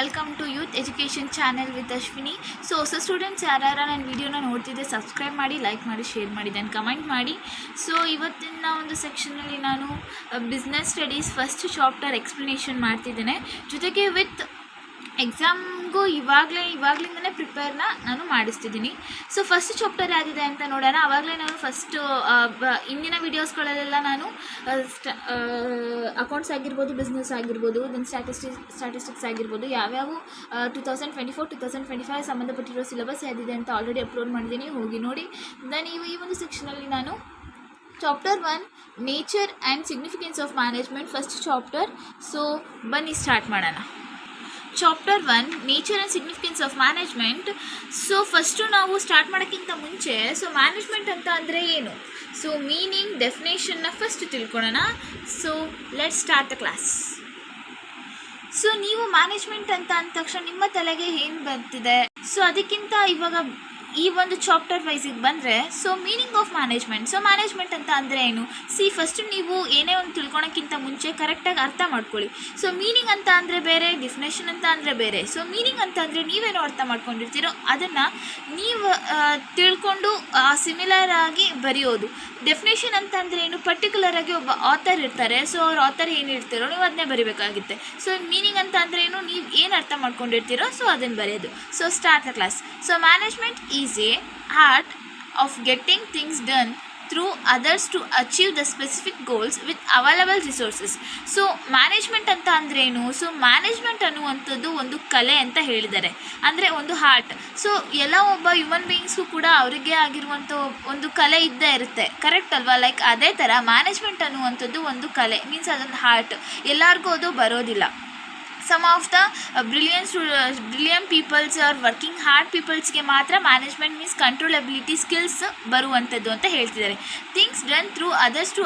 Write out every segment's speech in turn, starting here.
Welcome to youth education channel with Ashwini. So ಹೊಸ students ಯಾರ್ಯಾರು ನನ್ನ ವೀಡಿಯೋನ ನೋಡ್ತಿದ್ದೆ ಸಬ್ಸ್ಕ್ರೈಬ್ ಮಾಡಿ, ಲೈಕ್ ಮಾಡಿ, ಶೇರ್ ಮಾಡಿ, ದೆನ್ ಕಮೆಂಟ್ ಮಾಡಿ. ಸೊ ಇವತ್ತಿನ ಒಂದು ಸೆಕ್ಷನಲ್ಲಿ ನಾನು business studies first chapter explanation ಮಾಡ್ತಿದ್ದೇನೆ. ಜೊತೆಗೆ ವಿತ್ ಎಕ್ಸಾಮ್ಗೂ ಇವಾಗಲಿಂದನೇ ಪ್ರಿಪೇರ್ನ ನಾನು ಮಾಡಿಸ್ತಿದ್ದೀನಿ. ಸೊ ಫಸ್ಟ್ ಚಾಪ್ಟರ್ ಯಾರಿದೆ ಅಂತ ನೋಡೋಣ. ಆವಾಗಲೇ ನಾನು ಇಂದಿನ ವೀಡಿಯೋಸ್ಗಳಲ್ಲೆಲ್ಲ ನಾನು ಅಕೌಂಟ್ಸ್ ಆಗಿರ್ಬೋದು, ಬಿಸ್ನೆಸ್ ಆಗಿರ್ಬೋದು, ದೆನ್ ಸ್ಟ್ಯಾಟಿಸ್ಟಿಕ್ಸ್ ಆಗಿರ್ಬೋದು, ಯಾವ್ಯಾವ 2024-2025 ಸಂಬಂಧಪಟ್ಟಿರೋ ಸಿಲೆಬಸ್ ಯಾವ್ದಿದೆ ಅಂತ ಆಲ್ರೆಡಿ ಅಪ್ಲೋಡ್ ಮಾಡಿದ್ದೀನಿ, ಹೋಗಿ ನೋಡಿ. ದೆನ್ ಈ ಒಂದು ಸೆಕ್ಷನಲ್ಲಿ ನಾನು chapter 1 nature and significance of management first chapter. So ಬನ್ನಿ ಸ್ಟಾರ್ಟ್ ಮಾಡೋಣ. Chapter 1 nature and significance of management. So first ನಾವು ಸ್ಟಾರ್ಟ್ ಮಾಡೋಕ್ಕಿಂತ ಮುಂಚೆ ಮ್ಯಾನೇಜ್ಮೆಂಟ್ ಅಂತ ಅಂದರೆ ಏನು, ಮೀನಿಂಗ್, ಡೆಫಿನೇಷನ್ನ ಫಸ್ಟ್ ತಿಳ್ಕೊಳ್ಳೋಣ. Let's start the class. ನೀವು ಮ್ಯಾನೇಜ್ಮೆಂಟ್ ಅಂತ ಅಂದ ತಕ್ಷಣ ನಿಮ್ಮ ತಲೆಗೆ ಏನು ಬರ್ತಿದೆ? ಅದಕ್ಕಿಂತ ಇವಾಗ ಈ ಒಂದು ಚಾಪ್ಟರ್ ವೈಸಿಗೆ ಬಂದರೆ ಮೀನಿಂಗ್ ಆಫ್ ಮ್ಯಾನೇಜ್ಮೆಂಟ್. ಮ್ಯಾನೇಜ್ಮೆಂಟ್ ಅಂತ ಅಂದರೆ ಏನು? ಫಸ್ಟ್ ನೀವು ಏನೇ ಒಂದು ತಿಳ್ಕೊಳೋಕ್ಕಿಂತ ಮುಂಚೆ ಕರೆಕ್ಟಾಗಿ ಅರ್ಥ ಮಾಡ್ಕೊಳ್ಳಿ. ಮೀನಿಂಗ್ ಅಂತ ಅಂದರೆ ಬೇರೆ, ಡೆಫಿನೇಷನ್ ಅಂತ ಅಂದರೆ ಬೇರೆ. ಮೀನಿಂಗ್ ಅಂತ ಅಂದರೆ ನೀವೇನೋ ಅರ್ಥ ಮಾಡ್ಕೊಂಡಿರ್ತೀರೋ ಅದನ್ನು ನೀವು ತಿಳ್ಕೊಂಡು ಸಿಮಿಲರ್ ಆಗಿ ಬರೆಯೋದು. ಡೆಫಿನೇಷನ್ ಅಂತ ಅಂದರೆ ಏನು? ಪರ್ಟಿಕ್ಯುಲರ್ ಆಗಿ ಒಬ್ಬ ಆಥರ್ ಇರ್ತಾರೆ, ಅವ್ರ ಆಥರ್ ಏನು ಇರ್ತೀರೋ ನೀವು ಅದನ್ನೇ ಬರೀಬೇಕಾಗುತ್ತೆ. ಮೀನಿಂಗ್ ಅಂತ ಅಂದರೆ ಏನು? ನೀವು ಏನು ಅರ್ಥ ಮಾಡ್ಕೊಂಡಿರ್ತೀರೋ ಅದನ್ನು ಬರೆಯೋದು. Start the class. Management is a art of getting things done through others to achieve the specific goals with available resources. Management ಅಂತ ಅಂದರೆ ಏನು? ಮ್ಯಾನೇಜ್ಮೆಂಟ್ ಅನ್ನುವಂಥದ್ದು ಒಂದು ಕಲೆ ಅಂತ ಹೇಳಿದ್ದಾರೆ, ಅಂದರೆ ಒಂದು ಆರ್ಟ್. ಎಲ್ಲ ಒಬ್ಬ ಹ್ಯೂಮನ್ ಬೀಯಿಂಗ್ಸ್ಗೂ ಕೂಡ ಅವರಿಗೆ ಆಗಿರುವಂಥ ಒಂದು ಕಲೆ ಇದ್ದೇ ಇರುತ್ತೆ, ಕರೆಕ್ಟ್ ಅಲ್ವಾ? ಲೈಕ್ ಅದೇ ಥರ ಮ್ಯಾನೇಜ್ಮೆಂಟ್ ಅನ್ನುವಂಥದ್ದು ಒಂದು ಕಲೆ, ಮೀನ್ಸ್ ಅದೊಂದು ಆರ್ಟ್. ಎಲ್ಲರಿಗೂ ಅದು ಬರೋದಿಲ್ಲ. Some of the brilliant peoples are working hard ಪೀಪಲ್ಸ್ಗೆ ಮಾತ್ರ ಮ್ಯಾನೇಜ್ಮೆಂಟ್ ಮೀನ್ಸ್ ಕಂಟ್ರೋಲಬಿಲಿಟಿ ಸ್ಕಿಲ್ಸ್ ಬರುವಂಥದ್ದು ಅಂತ ಹೇಳ್ತಿದ್ದಾರೆ. Things done through others to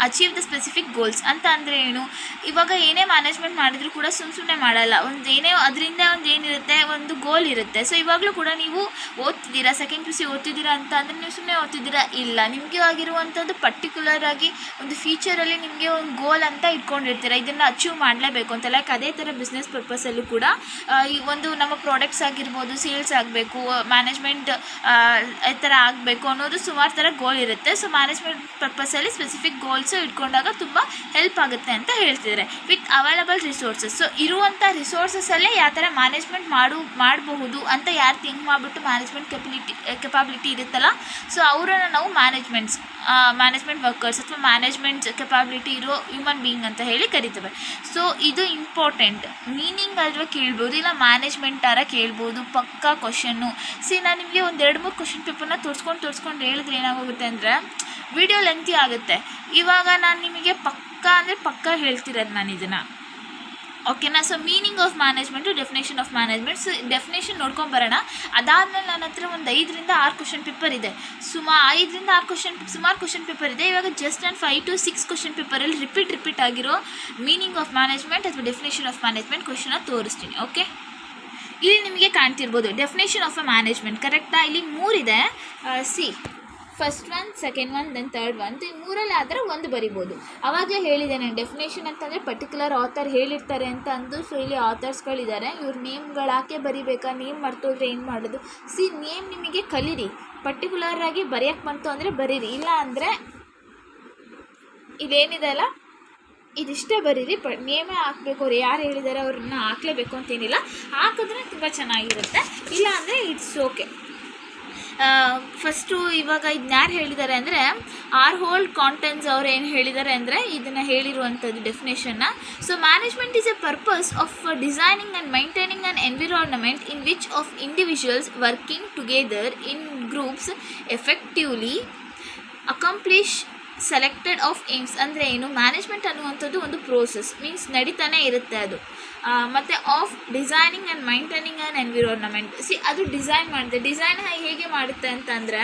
achieve the specific goals ಅಂತ ಅಂದರೆ ಏನು? ಇವಾಗ ಏನೇ ಮ್ಯಾನೇಜ್ಮೆಂಟ್ ಮಾಡಿದರೂ ಕೂಡ ಸುಮ್ಮನೆ ಮಾಡಲ್ಲ, ಅದರಿಂದ ಏನಿರುತ್ತೆ, ಒಂದು ಗೋಲ್ ಇರುತ್ತೆ. ಇವಾಗಲೂ ಕೂಡ ನೀವು ಓದ್ತಿದ್ದೀರಾ, ಸೆಕೆಂಡ್ PUC ಓದ್ತಿದ್ದೀರಾ ಅಂತ ಅಂದರೆ ನೀವು ಸುಮ್ಮನೆ ಓದ್ತಿದ್ದೀರಾ ಇಲ್ಲ, ನಿಮಗೆ ಆಗಿರುವಂಥದ್ದು ಪರ್ಟಿಕ್ಯುಲರ್ ಆಗಿ ಒಂದು ಫ್ಯೂಚರಲ್ಲಿ ನಿಮಗೆ ಒಂದು ಗೋಲ್ ಅಂತ ಇಟ್ಕೊಂಡಿರ್ತೀರ, ಇದನ್ನು ಅಚೀವ್ ಮಾಡಲೇಬೇಕು ಅಂತ. ಲೈಕ್ ಅದೇ ಥರ ಬಿಸ್ನೆಸ್ ಪರ್ಪಸಲ್ಲೂ ಕೂಡ ಈ ಒಂದು ನಮ್ಮ ಪ್ರಾಡಕ್ಟ್ಸ್ ಆಗಿರ್ಬೋದು, ಸೇಲ್ಸ್ ಆಗಬೇಕು, ಮ್ಯಾನೇಜ್ಮೆಂಟ್ ಈ ಥರ ಆಗಬೇಕು ಅನ್ನೋದು ಸುಮಾರು ಥರ ಗೋಲ್ ಇರುತ್ತೆ. ಮ್ಯಾನೇಜ್ಮೆಂಟ್ ಪರ್ಪಸಲ್ಲಿ ಸ್ಪೆಸಿಫಿಕ್ ಗೋಲ್ಸ್ ಇಟ್ಕೊಂಡಾಗ ತುಂಬ ಹೆಲ್ಪ್ ಆಗುತ್ತೆ ಅಂತ ಹೇಳ್ತಿದ್ದಾರೆ. With available resources. ಇರುವಂಥ ರಿಸೋರ್ಸಸ್ಸಲ್ಲೇ ಯಾವ ಥರ ಮ್ಯಾನೇಜ್ಮೆಂಟ್ ಮಾಡಬಹುದು ಅಂತ ಯಾರು ಥಿಂಕ್ ಮಾಡಿಬಿಟ್ಟು ಮ್ಯಾನೇಜ್ಮೆಂಟ್ ಕೆಪಾಬಿಲಿಟಿ ಇರುತ್ತಲ್ಲ, ಅವರನ್ನು ನಾವು ಮ್ಯಾನೇಜ್ಮೆಂಟ್ ವರ್ಕರ್ಸ್ ಅಥವಾ ಮ್ಯಾನೇಜ್ಮೆಂಟ್ ಕೆಪಾಬಿಲಿಟಿ ಇರೋ ಹ್ಯೂಮನ್ ಬೀಯಿಂಗ್ ಅಂತ ಹೇಳಿ ಕರಿತೇವೆ. ಇದು ಇಂಪಾರ್ಟೆಂಟ್. ಮೀನಿಂಗ್ ಅಲ್ವಾ ಕೇಳ್ಬೋದು, ಇಲ್ಲ ಮ್ಯಾನೇಜ್ಮೆಂಟಾರ ಕೇಳ್ಬೋದು, ಪಕ್ಕಾ ಕ್ವಶನ್ನು. ನಾನು ನಿಮಗೆ ಒಂದು 2-3 ಕ್ವಶನ್ ಪೇಪರ್ನ ತೋರಿಸ್ಕೊಂಡು ಹೇಳಿದ್ರೆ ಏನಾಗೋಗುತ್ತೆ ಅಂದರೆ ವಿಡಿಯೋ ಲೆಂತಿ ಆಗುತ್ತೆ. ಇವಾಗ ನಾನು ನಿಮಗೆ ಪಕ್ಕಾ ಹೇಳ್ತಿರೋದು ನಾನು ಇದನ್ನು, ಓಕೆನಾ? Meaning of management, definition of management. Definition ನೋಡ್ಕೊಂಬರೋಣ. ಅದಾದಮೇಲೆ ನನ್ನ ಹತ್ರ ಒಂದು 5ರಿಂದ 6 ಕ್ವಶನ್ ಪೇಪರ್ ಇದೆ. 5ರಿಂದ 6 ಸುಮಾರು ಕ್ವಶನ್ ಪೇಪರ್ ಇದೆ. ಇವಾಗ ಜಸ್ಟ್ ನಾನು 5 to 6 ಕ್ವಶನ್ ಪೇಪರಲ್ಲಿ ರಿಪೀಟ್ ಆಗಿರೋ ಮೀನಿಂಗ್ ಆಫ್ ಮ್ಯಾನೇಜ್ಮೆಂಟ್ ಅಥವಾ ಡೆಫಿನೇಷನ್ ಆಫ್ ಮ್ಯಾನೇಜ್ಮೆಂಟ್ ಕ್ವಶನ್ನ ತೋರಿಸ್ತೀನಿ. ಓಕೆ, ಇಲ್ಲಿ ನಿಮಗೆ ಕಾಣ್ತಿರ್ಬೋದು ಡೆಫಿನೇಷನ್ ಆಫ್ ಅ ಮ್ಯಾನೇಜ್ಮೆಂಟ್, ಕರೆಕ್ಟಾ? ಇಲ್ಲಿ 3 ಇದೆ. First one, second one, then third one. ಈ 3ರಲ್ಲಿ ಆದರೆ ಒಂದು ಬರಿಬೋದು. ಆವಾಗಲೇ ಹೇಳಿದ್ದೇನೆ, ಡೆಫಿನೇಷನ್ ಅಂತಂದರೆ ಪರ್ಟಿಕ್ಯುಲರ್ ಆಥರ್ ಹೇಳಿರ್ತಾರೆ ಅಂತ ಅಂದು. ಇಲ್ಲಿ ಆಥರ್ಸ್ಗಳಿದ್ದಾರೆ, ಇವ್ರ ನೇಮ್ಗಳು ಹಾಕೇ ಬರಿಬೇಕಾ? ನೇಮ್ ಮರ್ತೋದ್ರೆ ಏನು ಮಾಡೋದು? ನೇಮ್ ನಿಮಗೆ ಕಲೀರಿ, ಪರ್ಟಿಕ್ಯುಲರ್ ಆಗಿ ಬರೆಯೋಕ್ಕೆ ಬಂತು ಅಂದರೆ ಬರೀರಿ, ಇಲ್ಲ ಅಂದರೆ ಇದೇನಿದೆ ಅಲ್ಲ ಇದಿಷ್ಟೇ ಬರೀರಿ. ನೇಮೇ ಹಾಕಬೇಕು, ಅವ್ರು ಯಾರು ಹೇಳಿದ್ದಾರೆ ಅವ್ರನ್ನ ಹಾಕಲೇಬೇಕು ಅಂತೇನಿಲ್ಲ, ಹಾಕಿದ್ರೆ ತುಂಬ ಚೆನ್ನಾಗಿರುತ್ತೆ, ಇಲ್ಲ ಅಂದರೆ ಇಟ್ಸ್ ಓಕೆ. ಫಸ್ಟು ಇವಾಗ ಇದನ್ನ ಯಾರು ಹೇಳಿದ್ದಾರೆ ಅಂದರೆ ಆರ್ನೋಲ್ಡ್ ಕಾಂಟನ್ಸ್ ಅವ್ರು ಏನು ಹೇಳಿದ್ದಾರೆ ಅಂದರೆ ಇದನ್ನು ಹೇಳಿರುವಂಥದ್ದು ಡೆಫಿನೇಷನ್ನ. Management is a purpose of designing and maintaining an environment in which of individuals working together in groups effectively accomplish selected of aims. ಅಂದರೆ ಏನು? ಮ್ಯಾನೇಜ್ಮೆಂಟ್ ಅನ್ನುವಂಥದ್ದು ಒಂದು ಪ್ರೋಸೆಸ್, ಮೀನ್ಸ್ ನಡೀತಾನೆ ಇರುತ್ತೆ ಅದು. ಮತ್ತು of designing and maintaining an environment. ಅದು design ಮಾಡಿದೆ. ಡಿಸೈನ್ ಹೇಗೆ ಮಾಡುತ್ತೆ ಅಂತಂದರೆ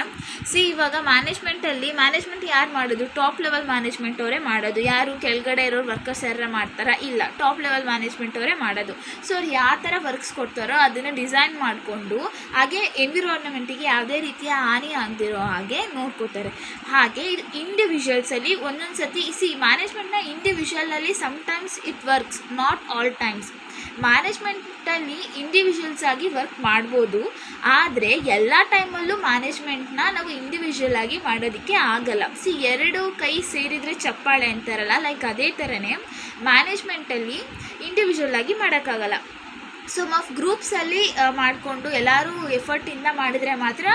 ಇವಾಗ ಮ್ಯಾನೇಜ್ಮೆಂಟ್ ಯಾರು ಮಾಡೋದು? ಟಾಪ್ ಲೆವೆಲ್ ಮ್ಯಾನೇಜ್ಮೆಂಟ್ ಅವರೇ ಮಾಡೋದು. ಯಾರು ಕೆಳಗಡೆ ಇರೋರು ವರ್ಕರ್ಸ್ ಯಾರು ಮಾಡ್ತಾರಾ? ಇಲ್ಲ, ಟಾಪ್ ಲೆವೆಲ್ ಮ್ಯಾನೇಜ್ಮೆಂಟ್ ಅವರೇ ಮಾಡೋದು. ಅವ್ರು ಯಾವ ಥರ ವರ್ಕ್ಸ್ ಕೊಡ್ತಾರೋ ಅದನ್ನು ಡಿಸೈನ್ ಮಾಡಿಕೊಂಡು ಹಾಗೆ ಎನ್ವಿರಾನ್ಮೆಂಟಿಗೆ ಯಾವುದೇ ರೀತಿಯ ಹಾನಿ ಆಗದಿರೋ ಹಾಗೆ ನೋಡ್ಕೋತಾರೆ. ಹಾಗೆ ಇದು ಇಂಡಿವಿಜುವಲ್ಸಲ್ಲಿ ಒಂದೊಂದು ಸತಿ ಮ್ಯಾನೇಜ್ಮೆಂಟ್ನ ಇಂಡಿವಿಜುವಲಲ್ಲಿ sometimes it works, not all times. ಮ್ಯಾನೇಜ್ಮೆಂಟಲ್ಲಿ ಇಂಡಿವಿಜುವಲ್ಸ್ ಆಗಿ ವರ್ಕ್ ಮಾಡ್ಬೋದು, ಆದರೆ ಎಲ್ಲ ಟೈಮಲ್ಲೂ ಮ್ಯಾನೇಜ್ಮೆಂಟ್ನ ನಾವು ಇಂಡಿವಿಜುವಲ್ ಆಗಿ ಮಾಡೋದಕ್ಕೆ ಆಗಲ್ಲ. ಎರಡು ಕೈ ಸೇರಿದರೆ ಚಪ್ಪಾಳೆ ಅಂತಾರಲ್ಲ, ಲೈಕ್ ಅದೇ ಥರನೇ ಮ್ಯಾನೇಜ್ಮೆಂಟಲ್ಲಿ ಇಂಡಿವಿಜುವಲ್ ಆಗಿ ಮಾಡೋಕ್ಕಾಗಲ್ಲ. ಸಮ್ ಆಫ್ ಗ್ರೂಪ್ಸಲ್ಲಿ ಮಾಡಿಕೊಂಡು ಎಲ್ಲರೂ ಎಫರ್ಟಿಂದ ಮಾಡಿದರೆ ಮಾತ್ರ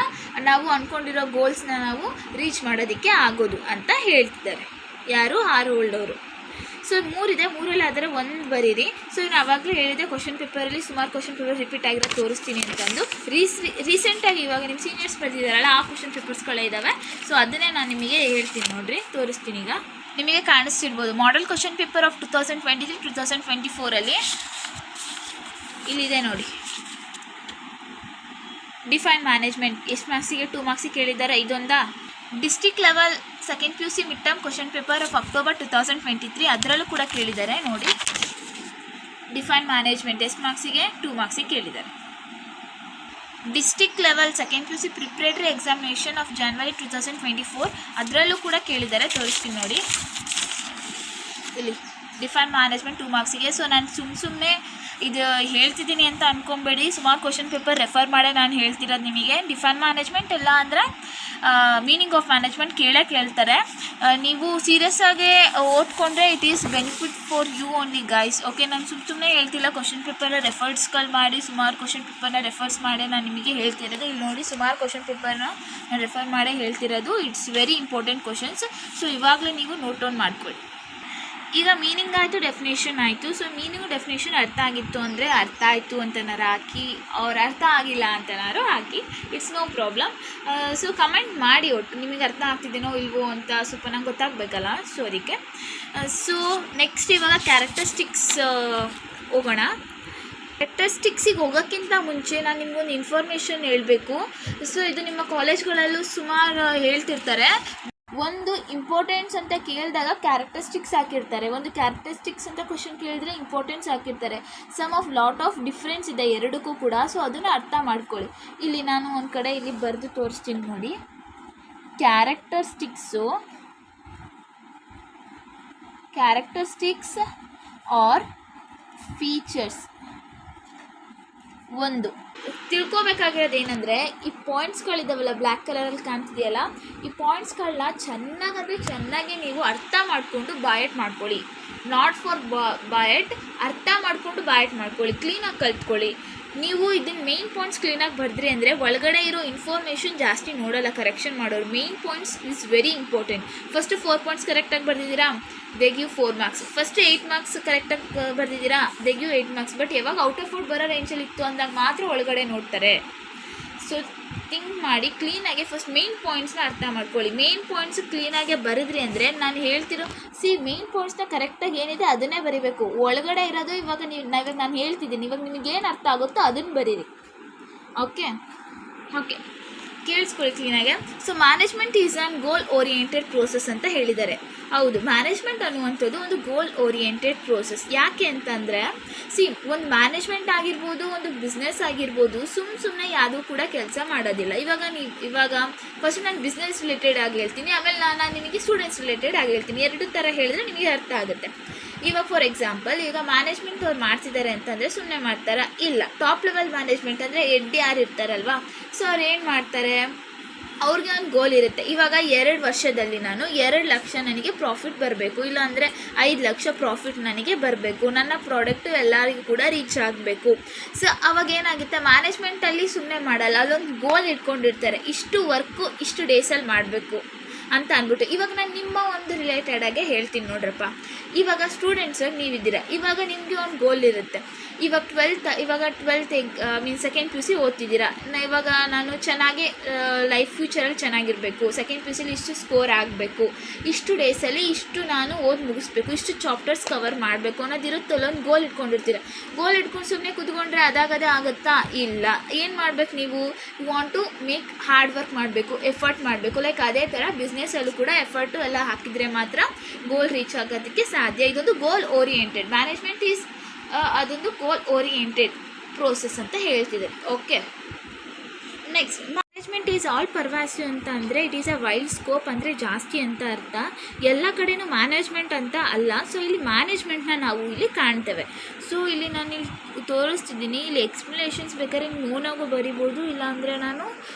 ನಾವು ಅಂದ್ಕೊಂಡಿರೋ ಗೋಲ್ಸ್ನ ನಾವು ರೀಚ್ ಮಾಡೋದಕ್ಕೆ ಆಗೋದು ಅಂತ ಹೇಳ್ತಿದ್ದಾರೆ ಯಾರು, 6 ಓಲ್ಡವರು. ಸೊ 3 ಇದೆ, 3ರಲ್ಲಿ ಅದರ 1 ಬರೀರಿ. ಸೊ ನಾನು ಆವಾಗಲೇ ಹೇಳಿದೆ ಕ್ವಶನ್ ಪೇಪರಲ್ಲಿ ಸುಮಾರು ಕ್ವಶನ್ ಪೇಪರ್ ರಿಪೀಟ್ ಆಗಿರೋ ತೋರಿಸ್ತೀನಿ ಅಂತಂದು. ರೀಸೆಂಟಾಗಿ ಇವಾಗ ನಿಮ್ಮ ಸೀನಿಯರ್ಸ್ ಬರ್ತಿದ್ದಾರಲ್ಲ, ಆ ಕ್ವಶನ್ ಪೇಪರ್ಸ್ಗಳೇ ಇದ್ದಾವೆ. ಸೊ ಅದನ್ನೇ ನಾನು ನಿಮಗೆ ಹೇಳ್ತೀನಿ ನೋಡಿರಿ, ತೋರಿಸ್ತೀನಿ. ಈಗ ನಿಮಗೆ ಕಾಣಿಸ್ತಿರ್ಬೋದು ಮಾಡೆಲ್ ಕ್ವಶನ್ ಪೇಪರ್ ಆಫ್ 2023-2024 ಇಲ್ಲಿದೆ ನೋಡಿ. ಡಿಫೈನ್ ಮ್ಯಾನೇಜ್ಮೆಂಟ್ ಎಷ್ಟು ಮಾರ್ಕ್ಸಿಗೆ? 2 ಮಾರ್ಕ್ಸಿಗೆ ಕೇಳಿದ್ದಾರೆ. ಇದೊಂದಾ district level second PUC mid term question paper of October 2023, ಅದರಲ್ಲೂ ಕೂಡ ಕೇಳಿದ್ದಾರೆ ನೋಡಿ. ಡಿಫೈನ್ ಮ್ಯಾನೇಜ್ಮೆಂಟ್ ಎಷ್ಟು ಮಾರ್ಕ್ಸಿಗೆ? 2 ಮಾರ್ಕ್ಸಿಗೆ ಕೇಳಿದ್ದಾರೆ. District level second PUC preparatory examination of ಜನವರಿ 2024, ಅದರಲ್ಲೂ ಕೂಡ ಕೇಳಿದ್ದಾರೆ, ತೋರಿಸ್ತೀನಿ ನೋಡಿ ಇಲ್ಲಿ. Define management 2 ಮಾರ್ಕ್ಸಿಗೆ. ಸೊ ನಾನು ಸುಮ್ಮನೆ ಇದು ಹೇಳ್ತಿದ್ದೀನಿ ಅಂತ ಅಂದ್ಕೊಬೇಡಿ, ಸುಮಾರು ಕ್ವಶನ್ ಪೇಪರ್ ರೆಫರ್ ಮಾಡೇ ನಾನು ಹೇಳ್ತಿರೋದು ನಿಮಗೆ. ಡಿಫೈನ್ ಮ್ಯಾನೇಜ್ಮೆಂಟ್ ಎಲ್ಲ ಅಂದರೆ ಮೀನಿಂಗ್ ಆಫ್ ಮ್ಯಾನೇಜ್ಮೆಂಟ್ ಕೇಳ್ತಾರೆ. ನೀವು ಸೀರಿಯಸ್ ಆಗಿ ಓದ್ಕೊಂಡ್ರೆ it is benefit for you only guys. Okay, ನಾನು ಸುಮ್ಮನೆ ಹೇಳ್ತಿಲ್ಲ, ಕ್ವಶನ್ ಪೇಪರ್ನ ರೆಫರ್ಸ್ಗಳು ಮಾಡಿ, ಸುಮಾರು ಕ್ವಶನ್ ಪೇಪರ್ನ ರೆಫರ್ಸ್ ಮಾಡಿ ನಾನು ನಿಮಗೆ ಹೇಳ್ತಿರೋದು. ಇಲ್ಲಿ ನೋಡಿ, ಸುಮಾರು ಕ್ವಶನ್ ಪೇಪರ್ನ ನಾನು ರೆಫರ್ ಮಾಡೇ ಹೇಳ್ತಿರೋದು. It's very important questions. So ಇವಾಗಲೇ ನೀವು ನೋಟ್ ಡೌನ್ ಮಾಡ್ಕೊಳ್ಳಿ. ಈಗ ಮೀನಿಂಗ್ ಆಯಿತು, ಡೆಫಿನೇಷನ್ ಆಯಿತು. ಸೊ ಮೀನಿಂಗು ಡೆಫಿನೇಷನ್ ಅರ್ಥ ಆಗಿತ್ತು ಅಂದರೆ ಅರ್ಥ ಆಯಿತು ಅಂತನಾರು ಹಾಕಿ, ಅವ್ರು ಅರ್ಥ ಆಗಿಲ್ಲ ಅಂತನಾರು ಹಾಕಿ, it's no problem. So comment ಮಾಡಿ, ಒಟ್ಟು ನಿಮಗೆ ಅರ್ಥ ಆಗ್ತಿದ್ದೀನೋ ಇಲ್ವೋ ಅಂತ ಸ್ವಲ್ಪ ನಂಗೆ ಗೊತ್ತಾಗಬೇಕಲ್ಲ, ಸೊ ಅದಕ್ಕೆ. ಸೊ ನೆಕ್ಸ್ಟ್ ಇವಾಗ ಕ್ಯಾರೆಕ್ಟರಿಸ್ಟಿಕ್ಸ್ ಹೋಗೋಣ. ಕ್ಯಾರೆಕ್ಟರಿಸ್ಟಿಕ್ಸಿಗೆ ಹೋಗೋಕ್ಕಿಂತ ಮುಂಚೆ ನಾನು ನಿಮಗೊಂದು ಇನ್ಫಾರ್ಮೇಷನ್ ಹೇಳಬೇಕು. ಸೊ ಇದು ನಿಮ್ಮ ಕಾಲೇಜ್ಗಳಲ್ಲೂ ಸುಮಾರು ಹೇಳ್ತಿರ್ತಾರೆ. ಒಂದು ಇಂಪಾರ್ಟೆನ್ಸ್ ಅಂತ ಕೇಳಿದಾಗ ಕ್ಯಾರೆಕ್ಟರಿಸ್ಟಿಕ್ಸ್ ಹಾಕಿರ್ತಾರೆ, ಒಂದು ಕ್ಯಾರೆಕ್ಟರಿಸ್ಟಿಕ್ಸ್ ಅಂತ ಕ್ವಶನ್ ಕೇಳಿದರೆ ಇಂಪಾರ್ಟೆನ್ಸ್ ಹಾಕಿರ್ತಾರೆ. Some of lot of difference ಇದೆ ಎರಡಕ್ಕೂ ಕೂಡ. ಸೊ ಅದನ್ನು ಅರ್ಥ ಮಾಡ್ಕೊಳ್ಳಿ. ಇಲ್ಲಿ ನಾನು ಒಂದು ಕಡೆ ಇಲ್ಲಿ ಬರೆದು ತೋರಿಸ್ತೀನಿ ನೋಡಿ. Characteristics or features. ಒಂದು ತಿಳ್ಕೊಬೇಕಾಗಿರೋದು ಏನಂದರೆ, ಈ ಪಾಯಿಂಟ್ಸ್ಗಳಿದ್ದಾವಲ್ಲ ಬ್ಲ್ಯಾಕ್ ಕಲರಲ್ಲಿ ಕಾಣ್ತಿದೆಯಲ್ಲ, ಈ ಪಾಯಿಂಟ್ಸ್ಗಳನ್ನ ಚೆನ್ನಾಗಿ ನೀವು ಅರ್ಥ ಮಾಡಿಕೊಂಡು ಬಾಯಟ್ ಮಾಡ್ಕೊಳ್ಳಿ. ನಾಟ್ ಫಾರ್ ಬಾಯಟ್, ಅರ್ಥ ಮಾಡಿಕೊಂಡು ಬಾಯಟ್ ಮಾಡ್ಕೊಳ್ಳಿ, ಕ್ಲೀನಾಗಿ ಕಲ್ತ್ಕೊಳ್ಳಿ. ನೀವು ಇದನ್ನ ಮೇನ್ ಪಾಯಿಂಟ್ಸ್ ಕ್ಲೀನಾಗಿ ಬರೆದ್ರಿ ಅಂದರೆ ಒಳಗಡೆ ಇರೋ ಇನ್ಫಾರ್ಮೇಷನ್ ಜಾಸ್ತಿ ನೋಡೋಲ್ಲ ಕರೆಕ್ಷನ್ ಮಾಡೋರು. Main points is very important. First 4 points ಕರೆಕ್ಟಾಗಿ ಬರೆದಿದ್ದೀರಾ, they give 4 marks. First 8 marks ಕರೆಕ್ಟಾಗಿ ಬರೆದಿದ್ದೀರಾ, ದೇ ಗಿವ್ 8 ಮಾರ್ಕ್ಸ್. ಬಟ್ ಯಾವಾಗ ಔಟ್ ಆಫ್ ಔಟ್ ಬರೋ ರೇಂಜಲ್ಲಿ ಇತ್ತು ಅಂದಾಗ ಮಾತ್ರ ಒಳಗಡೆ ನೋಡ್ತಾರೆ. ಸೊ ಥಿಂಕ್ ಮಾಡಿ ಕ್ಲೀನಾಗಿ ಫಸ್ಟ್ ಮೇನ್ ಪಾಯಿಂಟ್ಸ್ನ ಅರ್ಥ ಮಾಡ್ಕೊಳ್ಳಿ. ಮೇನ್ ಪಾಯಿಂಟ್ಸ್ ಕ್ಲೀನಾಗೆ ಬರೆದ್ರಿ ಅಂದರೆ ನಾನು ಹೇಳ್ತಿರೋ ಮೇನ್ ಪಾಯಿಂಟ್ಸ್ನ ಕರೆಕ್ಟಾಗಿ ಏನಿದೆ ಅದನ್ನೇ ಬರೀಬೇಕು. ಒಳಗಡೆ ಇರೋದು ಇವಾಗ ನಾನು ಹೇಳ್ತಿದ್ದೀನಿ, ಇವಾಗ ನಿಮಗೇನು ಅರ್ಥ ಆಗುತ್ತೋ ಅದನ್ನು ಬರೀರಿ. ಓಕೆ ಕೇಳಿಸ್ಕೊಳ್ಳಿ ಕ್ಲೀನಾಗೆ. So management is an goal oriented process ಅಂತ ಹೇಳಿದ್ದಾರೆ. ಹೌದು, ಮ್ಯಾನೇಜ್ಮೆಂಟ್ ಅನ್ನುವಂಥದ್ದು ಒಂದು ಗೋಲ್ ಓರಿಯೆಂಟೆಡ್ ಪ್ರೋಸೆಸ್. ಯಾಕೆ ಅಂತಂದರೆ ಒಂದು ಮ್ಯಾನೇಜ್ಮೆಂಟ್ ಆಗಿರ್ಬೋದು, ಒಂದು ಬಿಸ್ನೆಸ್ ಆಗಿರ್ಬೋದು, ಸುಮ್ಮನೆ ಯಾವುದೂ ಕೂಡ ಕೆಲಸ ಮಾಡೋದಿಲ್ಲ. ಇವಾಗ ಫಸ್ಟ್ ನಾನು ಬಿಸ್ನೆಸ್ ರಿಲೇಟೆಡ್ ಆಗಿ ಹೇಳ್ತೀನಿ, ಆಮೇಲೆ ನಾನು ನಿಮಗೆ ಸ್ಟೂಡೆಂಟ್ಸ್ ರಿಲೇಟೆಡ್ ಆಗಿ ಹೇಳ್ತೀನಿ. 2 ಥರ ಹೇಳಿದ್ರೆ ನಿಮಗೆ ಅರ್ಥ ಆಗುತ್ತೆ. ಇವಾಗ ಫಾರ್ ಎಕ್ಸಾಂಪಲ್, ಈಗ ಮ್ಯಾನೇಜ್ಮೆಂಟ್ ಅವ್ರು ಮಾಡ್ತಿದ್ದಾರೆ ಅಂತಂದರೆ ಸುಮ್ಮನೆ ಮಾಡ್ತಾರಾ? ಇಲ್ಲ. ಟಾಪ್ ಲೆವೆಲ್ ಮ್ಯಾನೇಜ್ಮೆಂಟ್ ಅಂದರೆ ಯಾರು ಇರ್ತಾರಲ್ವಾ, ಸೊ ಅವ್ರು ಏನು ಮಾಡ್ತಾರೆ, ಅವ್ರಿಗೆ ಒಂದು ಗೋಲ್ ಇರುತ್ತೆ. ಇವಾಗ 2 ವರ್ಷದಲ್ಲಿ ನಾನು 2 ಲಕ್ಷ ನನಗೆ ಪ್ರಾಫಿಟ್ ಬರಬೇಕು, ಇಲ್ಲಾಂದರೆ 5 ಲಕ್ಷ ಪ್ರಾಫಿಟ್ ನನಗೆ ಬರಬೇಕು, ನನ್ನ ಪ್ರಾಡಕ್ಟು ಎಲ್ಲರಿಗೂ ಕೂಡ ರೀಚ್ ಆಗಬೇಕು. ಸೊ ಅವಾಗ ಏನಾಗುತ್ತೆ, ಮ್ಯಾನೇಜ್ಮೆಂಟಲ್ಲಿ ಸುಮ್ಮನೆ ಮಾಡಲ್ಲ, ಅಲ್ಲೊಂದು ಗೋಲ್ ಇಟ್ಕೊಂಡಿರ್ತಾರೆ, ಇಷ್ಟು ವರ್ಕು ಇಷ್ಟು ಡೇಸಲ್ಲಿ ಮಾಡಬೇಕು ಅಂತ ಅಂದ್ಬಿಟ್ಟು. ಇವಾಗ ನಾನು ನಿಮ್ಮ ಒಂದು ರಿಲೇಟೆಡಾಗೆ ಹೇಳ್ತೀನಿ ನೋಡ್ರಪ್ಪ. ಇವಾಗ ಸ್ಟೂಡೆಂಟ್ಸಾಗಿ ನೀವಿದ್ದೀರಾ, ಇವಾಗ ನಿಮಗೆ ಒಂದು ಗೋಲ್ ಇರುತ್ತೆ. ಇವಾಗ 12th ಮೀನ್ಸ್ ಸೆಕೆಂಡ್ PUC ಓದ್ತಿದ್ದೀರಾ. ಇವಾಗ ನಾನು ಚೆನ್ನಾಗಿ ಲೈಫ್ ಫ್ಯೂಚರಲ್ಲಿ ಚೆನ್ನಾಗಿರಬೇಕು, ಸೆಕೆಂಡ್ PUCಲಿ ಇಷ್ಟು ಸ್ಕೋರ್ ಆಗಬೇಕು, ಇಷ್ಟು ಡೇಸಲ್ಲಿ ಇಷ್ಟು ನಾನು ಓದಿ ಮುಗಿಸ್ಬೇಕು, ಇಷ್ಟು ಚಾಪ್ಟರ್ಸ್ ಕವರ್ ಮಾಡಬೇಕು ಅನ್ನೋದಿರುತ್ತಲ್ಲ, ಒಂದು ಗೋಲ್ ಇಟ್ಕೊಂಡಿರ್ತೀರ. ಗೋಲ್ ಇಟ್ಕೊಂಡು ಸುಮ್ಮನೆ ಕೂತ್ಕೊಂಡ್ರೆ ಅದಾಗದೇ ಆಗುತ್ತಾ? ಇಲ್ಲ. ಏನು ಮಾಡಬೇಕು ನೀವು? You want to make hard work ಮಾಡಬೇಕು, ಎಫರ್ಟ್ ಮಾಡಬೇಕು. ಲೈಕ್ ಅದೇ ಥರ ಬಿಸ್ನೆಸ್ಸಲ್ಲೂ ಕೂಡ ಎಫರ್ಟು ಎಲ್ಲ ಹಾಕಿದರೆ ಮಾತ್ರ ಗೋಲ್ ರೀಚ್ ಆಗೋದಕ್ಕೆ ಸಾಧ್ಯ. ಇದೊಂದು ಗೋಲ್ ಓರಿಯೆಂಟೆಡ್ ಮ್ಯಾನೇಜ್ಮೆಂಟ್ ಈಸ್ ಅದೊಂದು ಗೋಲ್ ಓರಿಯೆಂಟೆಡ್ ಪ್ರೋಸೆಸ್ ಅಂತ ಹೇಳ್ತಿದೆ. Okay, next management is all pervasive ಅಂತ ಅಂದರೆ it is a wild scope, ಅಂದರೆ ಜಾಸ್ತಿ ಅಂತ ಅರ್ಥ. ಎಲ್ಲ ಕಡೆನೂ ಮ್ಯಾನೇಜ್ಮೆಂಟ್ ಅಂತ ಅಲ್ಲ. ಸೊ ಇಲ್ಲಿ ಮ್ಯಾನೇಜ್ಮೆಂಟ್ನ ನಾವು ಇಲ್ಲಿ ಕಾಣ್ತೇವೆ. ಸೊ ಇಲ್ಲಿ ನಾನು ಇಲ್ಲಿ ತೋರಿಸ್ತಿದ್ದೀನಿ. ಇಲ್ಲಿ ಎಕ್ಸ್ಪ್ಲನೇಷನ್ಸ್ ಬೇಕಾದ್ರೆ ನೋನಾಗೂ ಬರಿಬೋದು, ಇಲ್ಲಾಂದರೆ ನಾನು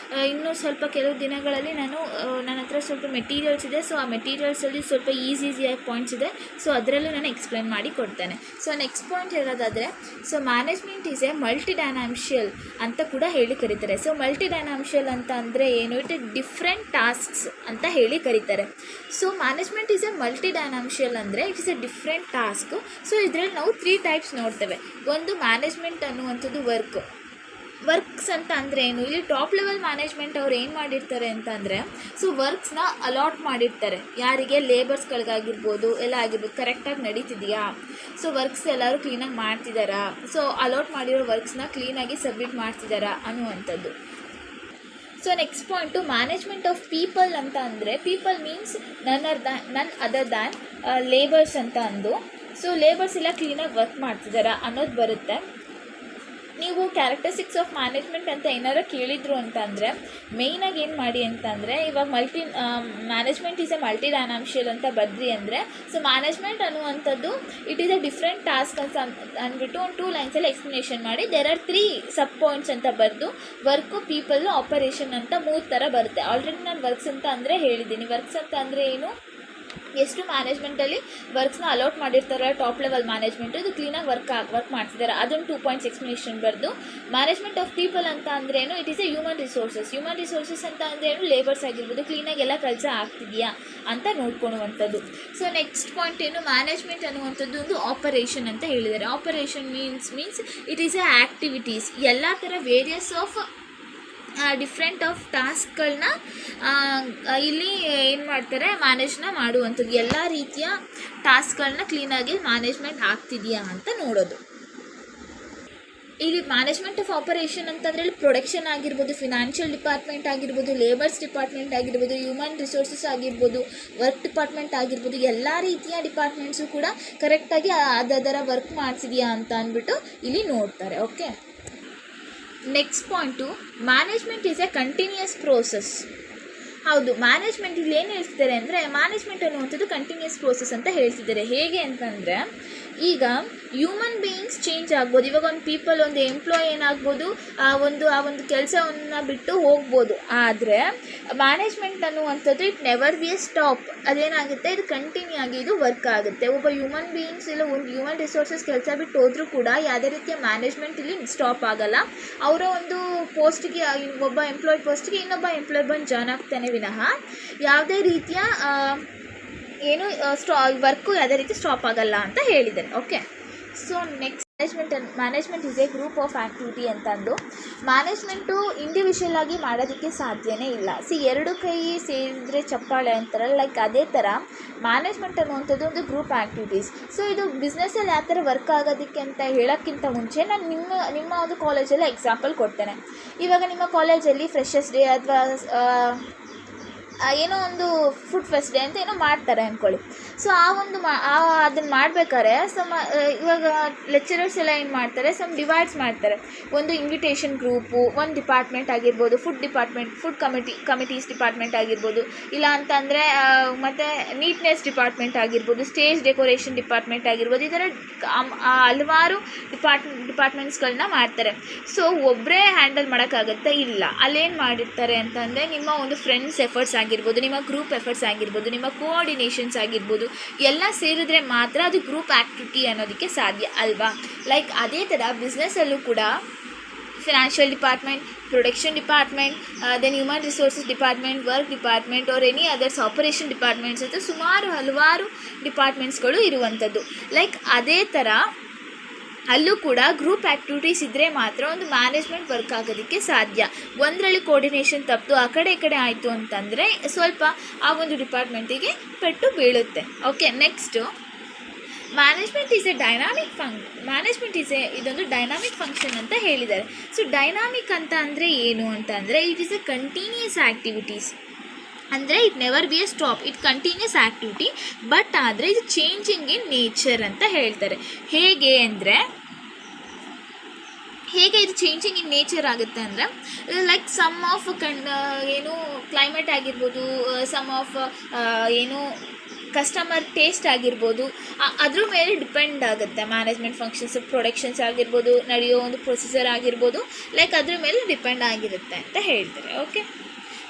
ಇನ್ನೂ ಸ್ವಲ್ಪ ಕೆಲವು ದಿನಗಳಲ್ಲಿ ನನ್ನ ಹತ್ರ ಸ್ವಲ್ಪ ಮೆಟೀರಿಯಲ್ಸ್ ಇದೆ. ಸೊ ಆ ಮೆಟೀರಿಯಲ್ಸಲ್ಲಿ ಸ್ವಲ್ಪ ಈಸಿಯಾಗಿ ಪಾಯಿಂಟ್ಸ್ ಇದೆ, ಸೊ ಅದರಲ್ಲೂ ನಾನು ಎಕ್ಸ್ಪ್ಲೈನ್ ಮಾಡಿ ಕೊಡ್ತೇನೆ. ಸೊ ನೆಕ್ಸ್ಟ್ ಪಾಯಿಂಟ್ ಹೇಳೋದಾದರೆ, so management is a multi dimensional ಅಂತ ಕೂಡ ಹೇಳಿ ಕರೀತಾರೆ. ಸೊ ಮಲ್ಟಿ ಡೈನಾಮಿಷಿಯಲ್ ಅಂತ ಅಂದರೆ ಏನು, ಇಟ್ ಡಿಫ್ರೆಂಟ್ ಟಾಸ್ಕ್ಸ್ ಅಂತ ಹೇಳಿ ಕರೀತಾರೆ. So management is a multi dimensional ಅಂದರೆ it is a different task. So ಇದರಲ್ಲಿ ನಾವು 3 ಟೈಪ್ಸ್ ನೋಡ್ತೇವೆ. ಒಂದು ಮ್ಯಾನೇಜ್ಮೆಂಟ್ ಅನ್ನುವಂಥದ್ದು ವರ್ಕ್ಸ್ ಅಂತ ಅಂದರೆ ಏನು, ಇಲ್ಲಿ ಟಾಪ್ ಲೆವೆಲ್ ಮ್ಯಾನೇಜ್ಮೆಂಟ್ ಅವ್ರು ಏನು ಮಾಡಿರ್ತಾರೆ ಅಂತ ಅಂದರೆ, ಸೊ ವರ್ಕ್ಸ್ನ ಅಲಾಟ್ ಮಾಡಿರ್ತಾರೆ. ಯಾರಿಗೆ, ಲೇಬರ್ಸ್ಗಳಿಗಾಗಿರ್ಬೋದು, ಎಲ್ಲ ಆಗಿರ್ಬೋದು, ಕರೆಕ್ಟಾಗಿ ನಡೀತಿದೆಯಾ, ಸೊ ವರ್ಕ್ಸ್ ಎಲ್ಲರೂ ಕ್ಲೀನಾಗಿ ಮಾಡ್ತಿದ್ದಾರಾ, ಸೊ ಅಲಾಟ್ ಮಾಡಿರೋ ವರ್ಕ್ಸ್ನ ಕ್ಲೀನಾಗಿ ಸಬ್ಮಿಟ್ ಮಾಡ್ತಿದ್ದಾರಾ ಅನ್ನುವಂಥದ್ದು. So next point management of people ಅಂತ ಅಂದರೆ, ಪೀಪಲ್ ಮೀನ್ಸ್ ನನ್ ಅದರ್ ದ್ಯಾನ್ ಲೇಬರ್ಸ್ ಅಂತ ಅಂದು. ಸೊ ಲೇಬರ್ಸ್ ಎಲ್ಲ ಕ್ಲೀನಾಗಿ ವರ್ಕ್ ಮಾಡ್ತಿದ್ದಾರಾ ಅನ್ನೋದು ಬರುತ್ತೆ. ನೀವು ಕ್ಯಾರೆಕ್ಟರಿಸ್ಟಿಕ್ಸ್ ಆಫ್ ಮ್ಯಾನೇಜ್ಮೆಂಟ್ ಅಂತ ಏನಾರು ಕೇಳಿದ್ರು ಅಂತ ಅಂದರೆ ಮೇಯ್ನಾಗಿ ಏನು ಮಾಡಿ ಅಂತಂದರೆ, ಇವಾಗ management is a multi dimensional ಅಂತ ಬದ್ರಿ ಅಂದರೆ, ಸೊ ಮ್ಯಾನೇಜ್ಮೆಂಟ್ ಅನ್ನುವಂಥದ್ದು it is A different task ಅಂತ ಅಂದ್ಬಿಟ್ಟು ಒಂದು 2 ಲೈನ್ಸಲ್ಲಿ ಎಕ್ಸ್ಪ್ಲನೇಷನ್ ಮಾಡಿ, ದೇರ್ ಆರ್ 3 ಸಬ್ ಪಾಯಿಂಟ್ಸ್ ಅಂತ ಬರೆದು ವರ್ಕು, ಪೀಪಲ್ಲು, ಆಪರೇಷನ್ ಅಂತ 3 ಥರ ಬರುತ್ತೆ. ಆಲ್ರೆಡಿ ನಾನು ವರ್ಕ್ಸ್ ಅಂತ ಅಂದರೆ ಹೇಳಿದ್ದೀನಿ. ವರ್ಕ್ಸ್ ಅಂತ ಅಂದರೆ ಏನು, ಎಷ್ಟು ಮ್ಯಾನೇಜ್ಮೆಂಟಲ್ಲಿ ವರ್ಕ್ಸ್ನ ಅಲಾಟ್ ಮಾಡಿರ್ತಾರೆ ಟಾಪ್ ಲೆವೆಲ್ ಮ್ಯಾನೇಜ್ಮೆಂಟು, ಇದು ಕ್ಲೀನಾಗಿ ವರ್ಕ್ ಮಾಡ್ತಿದ್ದಾರೆ, ಅದೊಂದು 2 ಪಾಯಿಂಟ್ಸ್ ಎಕ್ಸ್ಪ್ಲನೇಷನ್ ಬರೆದು. ಮ್ಯಾನೇಜ್ಮೆಂಟ್ ಆಫ್ ಪೀಪಲ್ ಅಂತ ಅಂದರೆ ಏನು, it is A human resources ಅಂತ ಅಂದರೆ ಏನು, ಲೇಬರ್ಸ್ ಆಗಿರ್ಬೋದು, ಕ್ಲೀನಾಗಿ ಎಲ್ಲ ಕೆಲಸ ಆಗ್ತಿದೆಯಾ ಅಂತ ನೋಡ್ಕೊಳ್ಳುವಂಥದ್ದು. ಸೊ ನೆಕ್ಸ್ಟ್ ಪಾಯಿಂಟ್ ಏನು, ಮ್ಯಾನೇಜ್ಮೆಂಟ್ ಅನ್ನುವಂಥದ್ದು ಒಂದು ಆಪರೇಷನ್ ಅಂತ ಹೇಳಿದ್ದಾರೆ. Operation means it is A activities, ಎಲ್ಲ ಥರ ವೇರಿಯಸ್ ಆಫ್ ಡಿಫ್ರೆಂಟ್ ಆಫ್ ಟಾಸ್ಕ್ಗಳನ್ನ ಇಲ್ಲಿ ಏನು ಮಾಡ್ತಾರೆ, ಮ್ಯಾನೇಜ್ನ ಮಾಡುವಂಥದ್ದು. ಎಲ್ಲ ರೀತಿಯ ಟಾಸ್ಕ್ಗಳನ್ನ ಕ್ಲೀನಾಗಿ ಮ್ಯಾನೇಜ್ಮೆಂಟ್ ಆಗ್ತಿದೆಯಾ ಅಂತ ನೋಡೋದು. ಇಲ್ಲಿ ಮ್ಯಾನೇಜ್ಮೆಂಟ್ ಆಫ್ ಆಪರೇಷನ್ ಅಂತಂದರೆ ಇಲ್ಲಿ ಪ್ರೊಡಕ್ಷನ್ ಆಗಿರ್ಬೋದು, ಫಿನಾನ್ಷಿಯಲ್ ಡಿಪಾರ್ಟ್ಮೆಂಟ್ ಆಗಿರ್ಬೋದು, ಲೇಬರ್ಸ್ ಡಿಪಾರ್ಟ್ಮೆಂಟ್ ಆಗಿರ್ಬೋದು, ಹ್ಯೂಮನ್ ರಿಸೋರ್ಸಸ್ ಆಗಿರ್ಬೋದು, ವರ್ಕ್ ಡಿಪಾರ್ಟ್ಮೆಂಟ್ ಆಗಿರ್ಬೋದು, ಎಲ್ಲ ರೀತಿಯ ಡಿಪಾರ್ಟ್ಮೆಂಟ್ಸು ಕೂಡ ಕರೆಕ್ಟಾಗಿ ಅದರ ವರ್ಕ್ ಮಾಡ್ತಿದೆಯಾ ಅಂತ ಅಂದ್ಬಿಟ್ಟು ಇಲ್ಲಿ ನೋಡ್ತಾರೆ. Okay, next point, management is a continuous process. ಹೌದು, ಮ್ಯಾನೇಜ್ಮೆಂಟ್ ಇಲ್ಲಿ ಏನು ಹೇಳ್ತಿದ್ದಾರೆ ಅಂದರೆ, ಮ್ಯಾನೇಜ್ಮೆಂಟ್ ಅನ್ನುವಂಥದ್ದು ಕಂಟಿನ್ಯೂಯಸ್ ಪ್ರೋಸೆಸ್ ಅಂತ ಹೇಳ್ತಿದ್ದಾರೆ. ಹೇಗೆ ಅಂತಂದರೆ, ಈಗ ಹ್ಯೂಮನ್ ಬೀಯಿಂಗ್ಸ್ ಚೇಂಜ್ ಆಗ್ಬೋದು. ಇವಾಗ ಒಂದು ಎಂಪ್ಲಾಯ್ ಏನಾಗ್ಬೋದು, ಆ ಒಂದು ಕೆಲಸವನ್ನು ಬಿಟ್ಟು ಹೋಗ್ಬೋದು. ಆದರೆ ಮ್ಯಾನೇಜ್ಮೆಂಟ್ ಅನ್ನುವಂಥದ್ದು it never be a stop. ಅದೇನಾಗುತ್ತೆ, ಇದು ಕಂಟಿನ್ಯೂ ಆಗಿ ಇದು ವರ್ಕ್ ಆಗುತ್ತೆ. ಒಬ್ಬ ಹ್ಯೂಮನ್ ಬೀಯಿಂಗ್ಸ್ ಇಲ್ಲ ಒಂದು ಹ್ಯೂಮನ್ ರಿಸೋರ್ಸಸ್ ಕೆಲಸ ಬಿಟ್ಟು ಹೋದರೂ ಕೂಡ ಯಾವುದೇ ರೀತಿಯ ಮ್ಯಾನೇಜ್ಮೆಂಟ್ ಇಲ್ಲಿ ಸ್ಟಾಪ್ ಆಗಲ್ಲ. ಅವರ ಒಂದು ಪೋಸ್ಟಿಗೆ, ಒಬ್ಬ ಎಂಪ್ಲಾಯ್ ಪೋಸ್ಟಿಗೆ ಇನ್ನೊಬ್ಬ ಎಂಪ್ಲಾಯ್ ಬಂದು ಜಾಯ್ನ್ ಆಗ್ತಾನೆ ವಿನಃ ಯಾವುದೇ ರೀತಿಯ ವರ್ಕು ಯಾವುದೇ ರೀತಿ ಸ್ಟಾಪ್ ಆಗಲ್ಲ ಅಂತ ಹೇಳಿದ್ದಾರೆ. Okay, so next management is A group of activity ಅಂತಂದು. ಮ್ಯಾನೇಜ್ಮೆಂಟು ಇಂಡಿವಿಜುವಲ್ ಆಗಿ ಮಾಡೋದಕ್ಕೆ ಸಾಧ್ಯನೇ ಇಲ್ಲ. ಎರಡು ಕೈ ಸೇರಿದರೆ ಚಪ್ಪಾಳೆ ಅಂತಾರಲ್ಲ, ಲೈಕ್ ಅದೇ ಥರ ಮ್ಯಾನೇಜ್ಮೆಂಟ್ ಅನ್ನುವಂಥದ್ದು ಒಂದು ಗ್ರೂಪ್ ಆ್ಯಕ್ಟಿವಿಟೀಸ್. ಸೊ ಇದು ಬಿಸ್ನೆಸ್ಸಲ್ಲಿ ಯಾವ ಥರ ವರ್ಕ್ ಆಗೋದಕ್ಕೆ ಅಂತ ಹೇಳೋಕ್ಕಿಂತ ಮುಂಚೆ ನಾನು ನಿಮ್ಮ ಒಂದು ಕಾಲೇಜಲ್ಲಿ ಎಕ್ಸಾಂಪಲ್ ಕೊಡ್ತೇನೆ. ಇವಾಗ ನಿಮ್ಮ ಕಾಲೇಜಲ್ಲಿ ಫ್ರೆಷರ್ಸ್ ಡೇ ಅಥವಾ ಏನೋ ಒಂದು ಫುಡ್ ಫೆಸ್ಟ್ ಡೇ ಅಂತ ಏನೋ ಮಾಡ್ತಾರೆ ಅಂದ್ಕೊಳ್ಳಿ. ಸೊ ಅದನ್ನು ಮಾಡಬೇಕಾದ್ರೆ ಇವಾಗ ಲೆಕ್ಚರರ್ಸ್ ಎಲ್ಲ ಏನು ಮಾಡ್ತಾರೆ, ಡಿವೈಡ್ಸ್ ಮಾಡ್ತಾರೆ. ಒಂದು ಇನ್ವಿಟೇಷನ್ ಗ್ರೂಪು, ಒಂದು ಡಿಪಾರ್ಟ್ಮೆಂಟ್ ಆಗಿರ್ಬೋದು, ಫುಡ್ ಕಮಿಟೀಸ್ ಡಿಪಾರ್ಟ್ಮೆಂಟ್ ಆಗಿರ್ಬೋದು, ಇಲ್ಲ ಅಂತಂದರೆ ಮತ್ತು ನೀಟ್ನೆಸ್ ಡಿಪಾರ್ಟ್ಮೆಂಟ್ ಆಗಿರ್ಬೋದು, ಸ್ಟೇಜ್ ಡೆಕೋರೇಷನ್ ಡಿಪಾರ್ಟ್ಮೆಂಟ್ ಆಗಿರ್ಬೋದು, ಈ ಥರ ಹಲವಾರು ಡಿಪಾರ್ಟ್ಮೆಂಟ್ಸ್ಗಳನ್ನ ಮಾಡ್ತಾರೆ. ಸೊ ಒಬ್ಬರೇ ಹ್ಯಾಂಡಲ್ ಮಾಡೋಕ್ಕಾಗತ್ತಾ? ಇಲ್ಲ. ಅಲ್ಲೇನು ಮಾಡಿರ್ತಾರೆ ಅಂತಂದರೆ, ನಿಮ್ಮ ಒಂದು ಫ್ರೆಂಡ್ಸ್ ಎಫರ್ಟ್ಸ್ ಆಗಿರ್ಬೋದು, ನಿಮ್ಮ ಗ್ರೂಪ್ ಎಫರ್ಟ್ಸ್ ಆಗಿರ್ಬೋದು, ನಿಮ್ಮ ಕೋಆರ್ಡಿನೇಷನ್ಸ್ ಆಗಿರ್ಬೋದು, ಎಲ್ಲ ಸೇರಿದ್ರೆ ಮಾತ್ರ ಅದು ಗ್ರೂಪ್ ಆ್ಯಕ್ಟಿವಿಟಿ ಅನ್ನೋದಕ್ಕೆ ಸಾಧ್ಯ ಅಲ್ವಾ. ಲೈಕ್ ಅದೇ ಥರ ಬಿಸ್ನೆಸ್ಸಲ್ಲೂ ಕೂಡ financial department, production department, then human resources department, work department or any others operation departments ಅಂತ ಹಲವಾರು ಡಿಪಾರ್ಟ್ಮೆಂಟ್ಸ್ಗಳು ಇರುವಂಥದ್ದು. ಲೈಕ್ ಅದೇ ಥರ ಅಲ್ಲೂ ಕೂಡ ಗ್ರೂಪ್ ಆ್ಯಕ್ಟಿವಿಟೀಸ್ ಇದ್ದರೆ ಮಾತ್ರ ಒಂದು ಮ್ಯಾನೇಜ್ಮೆಂಟ್ ವರ್ಕ್ ಆಗೋದಕ್ಕೆ ಸಾಧ್ಯ. ಒಂದರಲ್ಲಿ ಕೋರ್ಡಿನೇಷನ್ ತಪ್ಪು ಆ ಕಡೆ ಈ ಕಡೆ ಆಯಿತು ಅಂತಂದರೆ ಸ್ವಲ್ಪ ಆ ಒಂದು ಡಿಪಾರ್ಟ್ಮೆಂಟಿಗೆ ಪೆಟ್ಟು ಬೀಳುತ್ತೆ. Okay, next management is a ಇದೊಂದು ಡೈನಾಮಿಕ್ ಫಂಕ್ಷನ್ ಅಂತ ಹೇಳಿದ್ದಾರೆ. ಸೊ ಡೈನಾಮಿಕ್ ಅಂತ ಅಂದರೆ ಏನು ಅಂತ ಅಂದರೆ, it is a continuous activities. ಅಂದರೆ it never be a stop, it continues activity. But ಆದರೆ ಇದು ಚೇಂಜಿಂಗ್ ಇನ್ ನೇಚರ್ ಅಂತ ಹೇಳ್ತಾರೆ. ಹೇಗೆ ಇದು ಚೇಂಜಿಂಗ್ ಇನ್ ನೇಚರ್ ಆಗುತ್ತೆ ಅಂದರೆ, ಲೈಕ್ ಸಮ್ ಆಫ್ ಕ್ಲೈಮೇಟ್ ಆಗಿರ್ಬೋದು, ಸಮ್ ಆಫ್ ಕಸ್ಟಮರ್ ಟೇಸ್ಟ್ ಆಗಿರ್ಬೋದು, ಅದ್ರ ಮೇಲೆ ಡಿಪೆಂಡ್ ಆಗುತ್ತೆ. ಮ್ಯಾನೇಜ್ಮೆಂಟ್ ಫಂಕ್ಷನ್ಸ್, ಪ್ರೊಡಕ್ಷನ್ಸ್ ಆಗಿರ್ಬೋದು, ನಡೆಯೋ ಒಂದು ಪ್ರೊಸೀಜರ್ ಆಗಿರ್ಬೋದು, ಲೈಕ್ ಅದ್ರ ಮೇಲೆ ಡಿಪೆಂಡ್ ಆಗಿರುತ್ತೆ ಅಂತ ಹೇಳ್ತಾರೆ. ಓಕೆ,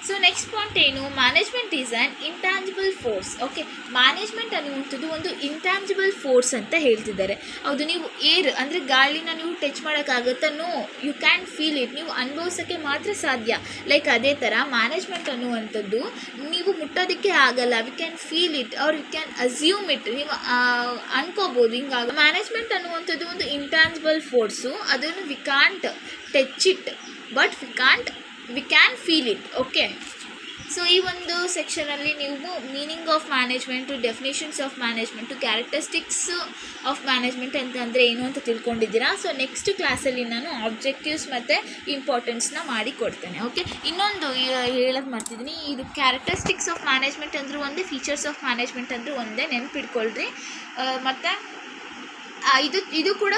ಸೊ ನೆಕ್ಸ್ಟ್ ಪಾಯಿಂಟ್ ಏನು, management is an intangible force. Okay, management ಅನ್ನುವಂಥದ್ದು ಒಂದು ಇಂಟ್ಯಾಂಜಿಬಲ್ ಫೋರ್ಸ್ ಅಂತ ಹೇಳ್ತಿದ್ದಾರೆ. ಹೌದು, ನೀವು ಏರ್ ಅಂದರೆ ಗಾಳಿನ ನೀವು ಟಚ್ ಮಾಡೋಕ್ಕಾಗುತ್ತಾ? No, you can feel it, ನೀವು ಅನುಭವಿಸೋಕ್ಕೆ ಮಾತ್ರ ಸಾಧ್ಯ. ಲೈಕ್ ಅದೇ ಥರ ಮ್ಯಾನೇಜ್ಮೆಂಟ್ ಅನ್ನುವಂಥದ್ದು ನೀವು ಮುಟ್ಟೋದಕ್ಕೆ ಆಗಲ್ಲ. We can feel it or we can assume it, ನೀವು ಅನ್ಕೋಬೋದು ಹಿಂಗಾಗಿ. ಮ್ಯಾನೇಜ್ಮೆಂಟ್ ಅನ್ನುವಂಥದ್ದು ಒಂದು ಇಂಟ್ಯಾಂಜಿಬಲ್ ಫೋರ್ಸು, ಅದನ್ನು we can't touch it but we can feel it. Okay, so ಈ ಒಂದು ಸೆಕ್ಷನಲ್ಲಿ ನೀವು meaning of management, definitions of management, characteristics of management ಅಂತಂದರೆ ಏನು ಅಂತ ತಿಳ್ಕೊಂಡಿದ್ದೀರಾ. ಸೊ ನೆಕ್ಸ್ಟ್ ಕ್ಲಾಸಲ್ಲಿ ನಾನು ಆಬ್ಜೆಕ್ಟಿವ್ಸ್ ಮತ್ತು ಇಂಪಾರ್ಟೆನ್ಸ್ನ ಮಾಡಿ ಕೊಡ್ತೇನೆ. ಓಕೆ, ಇನ್ನೊಂದು ಹೇಳೋದು ಮಾಡ್ತಿದ್ದೀನಿ, ಇದು ಕ್ಯಾರೆಕ್ಟರಿಸ್ಟಿಕ್ಸ್ ಆಫ್ ಮ್ಯಾನೇಜ್ಮೆಂಟ್ ಅಂದರೂ ಒಂದೇ, ಫೀಚರ್ಸ್ ಆಫ್ ಮ್ಯಾನೇಜ್ಮೆಂಟ್ ಅಂದರೂ ಒಂದೇ, ನೆನ್ಪಿಟ್ಕೊಳ್ರಿ. ಮತ್ತು ಇದು ಕೂಡ